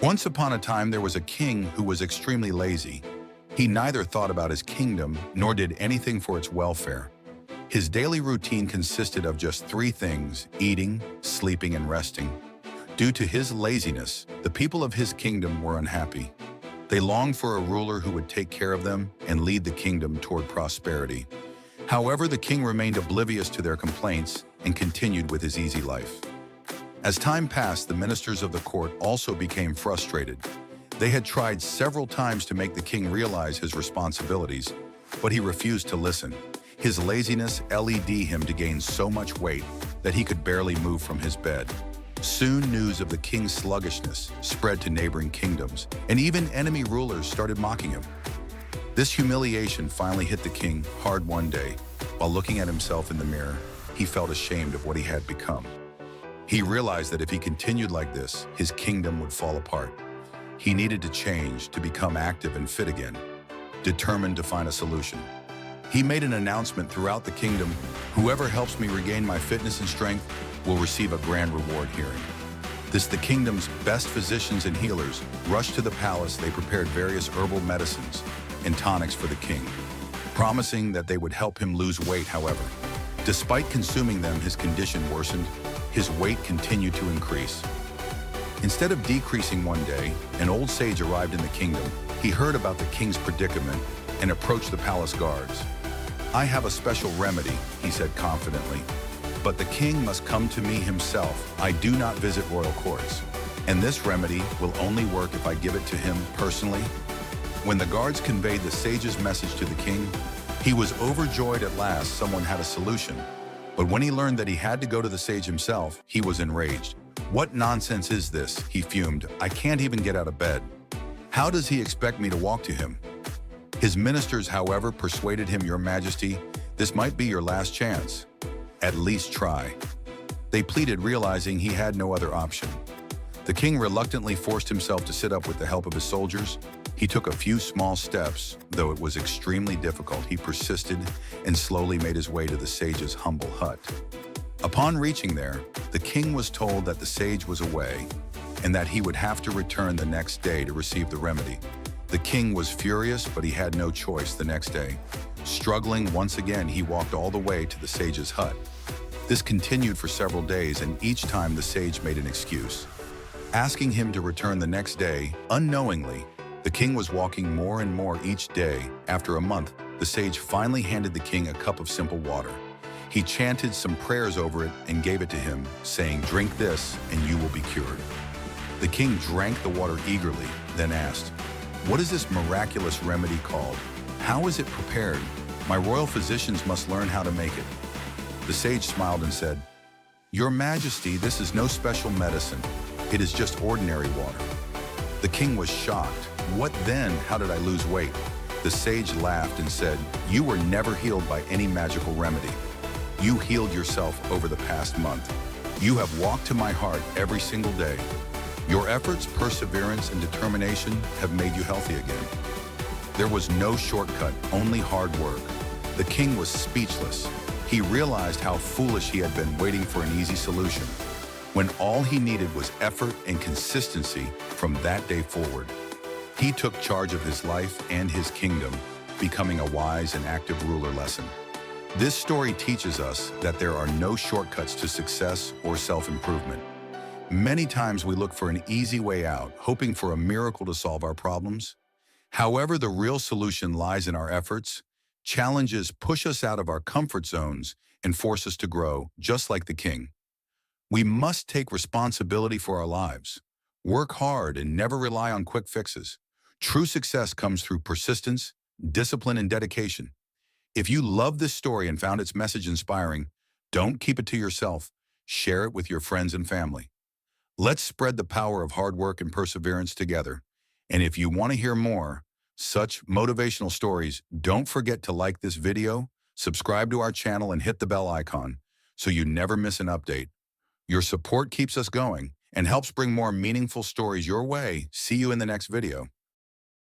Once upon a time, there was a king who was extremely lazy. He neither thought about his kingdom nor did anything for its welfare. His daily routine consisted of just three things: eating, sleeping, and resting. Due to his laziness, the people of his kingdom were unhappy. They longed for a ruler who would take care of them and lead the kingdom toward prosperity. However, the king remained oblivious to their complaints and continued with his easy life. As time passed, the ministers of the court also became frustrated. They had tried several times to make the king realize his responsibilities, but he refused to listen. His laziness led him to gain so much weight that he could barely move from his bed. Soon, news of the king's sluggishness spread to neighboring kingdoms, and even enemy rulers started mocking him. This humiliation finally hit the king hard one day. While looking at himself in the mirror, he felt ashamed of what he had become. He realized that if he continued like this, his kingdom would fall apart. He needed to change to become active and fit again, determined to find a solution. He made an announcement throughout the kingdom: "Whoever helps me regain my fitness and strength will receive a grand reward here." The kingdom's best physicians and healers rushed to the palace. They prepared various herbal medicines and tonics for the king, promising that they would help him lose weight. However, despite consuming them, his condition worsened. His weight continued to increase. Instead of decreasing one day, an old sage arrived in the kingdom. He heard about the king's predicament and approached the palace guards. "I have a special remedy," he said confidently, "but the king must come to me himself. I do not visit royal courts, and this remedy will only work if I give it to him personally." When the guards conveyed the sage's message to the king, he was overjoyed. At last, someone had a solution. But when he learned that he had to go to the sage himself, he was enraged. "What nonsense is this?" he fumed. "I can't even get out of bed. How does he expect me to walk to him?" His ministers, however, persuaded him, "Your Majesty, this might be your last chance. At least try." They pleaded, realizing he had no other option. The king reluctantly forced himself to sit up with the help of his soldiers. He took a few small steps. Though it was extremely difficult, he persisted and slowly made his way to the sage's humble hut. Upon reaching there, the king was told that the sage was away and that he would have to return the next day to receive the remedy. The king was furious, but he had no choice. The next day, struggling once again, he walked all the way to the sage's hut. This continued for several days, and each time the sage made an excuse, asking him to return the next day. Unknowingly, the king was walking more and more each day. After a month, the sage finally handed the king a cup of simple water. He chanted some prayers over it and gave it to him, saying, "Drink this and you will be cured." The king drank the water eagerly, then asked, "What is this miraculous remedy called? How is it prepared? My royal physicians must learn how to make it." The sage smiled and said, "Your Majesty, this is no special medicine. It is just ordinary water." The king was shocked. "What then? How did I lose weight?" The sage laughed and said, "You were never healed by any magical remedy. You healed yourself over the past month. You have walked to my heart every single day. Your efforts, perseverance, and determination have made you healthy again." There was no shortcut, only hard work. The king was speechless. He realized how foolish he had been waiting for an easy solution, when all he needed was effort and consistency. From that day forward, he took charge of his life and his kingdom, becoming a wise and active ruler. Lesson. This story teaches us that there are no shortcuts to success or self-improvement. Many times we look for an easy way out, hoping for a miracle to solve our problems. However, the real solution lies in our efforts. Challenges push us out of our comfort zones and force us to grow, just like the king. We must take responsibility for our lives, work hard, and never rely on quick fixes. True success comes through persistence, discipline, and dedication. If you love this story and found its message inspiring, don't keep it to yourself. Share it with your friends and family. Let's spread the power of hard work and perseverance together. And if you want to hear more such motivational stories, don't forget to like this video, subscribe to our channel, and hit the bell icon so you never miss an update. Your support keeps us going and helps bring more meaningful stories your way. See you in the next video.